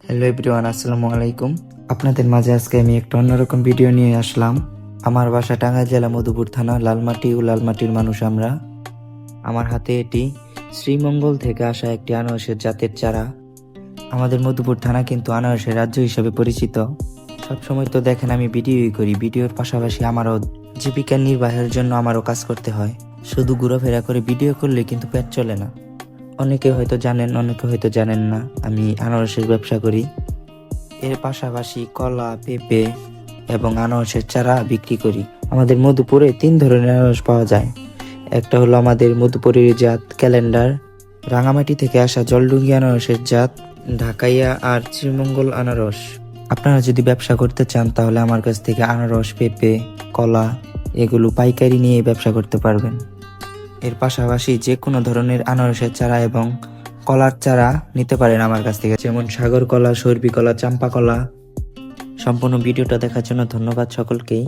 Hello everyone, আসসালামু আলাইকুম। আপনাদের মাঝে আজকে আমি একটা অন্যরকম ভিডিও নিয়ে আসলাম। আমার বাসা টাঙ্গাইল জেলা মধুপুর থানা, লালমাটি ও লালমাটির মানুষ আমরা। আমার হাতে এটি শ্রীমঙ্গল থেকে আসা একটি আনারসের জাতের চারা। আমাদের মধুপুর থানা কিন্তু আনারসের রাজ্য হিসেবে পরিচিত। সবসময় তো দেখেন আমি ভিডিওই করি, ভিডিওর পাশাপাশি আমারও জীবিকা নির্বাহের জন্য আমারও কাজ করতে হয়। শুধু ঘোরাফেরা করে ভিডিও করলে কিন্তু পেট চলে না। অনেকে হয়তো জানেন, অনেকে হয়তো জানেন না, আমি আনারসের ব্যবসা করি। এর পাশাপাশি কলা, পেঁপে এবং আনারসের চারা বিক্রি করি। আমাদের মধুপুরে 3 ধরনের আনারস পাওয়া যায়। একটা হলো আমাদের মধুপুরের জাত ক্যালেন্ডার, রাঙামাটি থেকে আসা জলডুঙ্গি আনারসের জাত ঢাকাইয়া, আর শ্রীমঙ্গল আনারস। আপনারা যদি ব্যবসা করতে চান তাহলে আমার কাছ থেকে আনারস, পেঁপে, কলা এগুলো পাইকারি নিয়ে ব্যবসা করতে পারবেন। এর পাশাপাশি যে কোনো ধরনের আনারসের চারা এবং কলার চারা নিতে পারেন আমার কাছ থেকে, যেমন সাগর কলা, সর্বি কলা, চাম্পা কলা। সম্পূর্ণ ভিডিওটা দেখার জন্য ধন্যবাদ সকলকেই।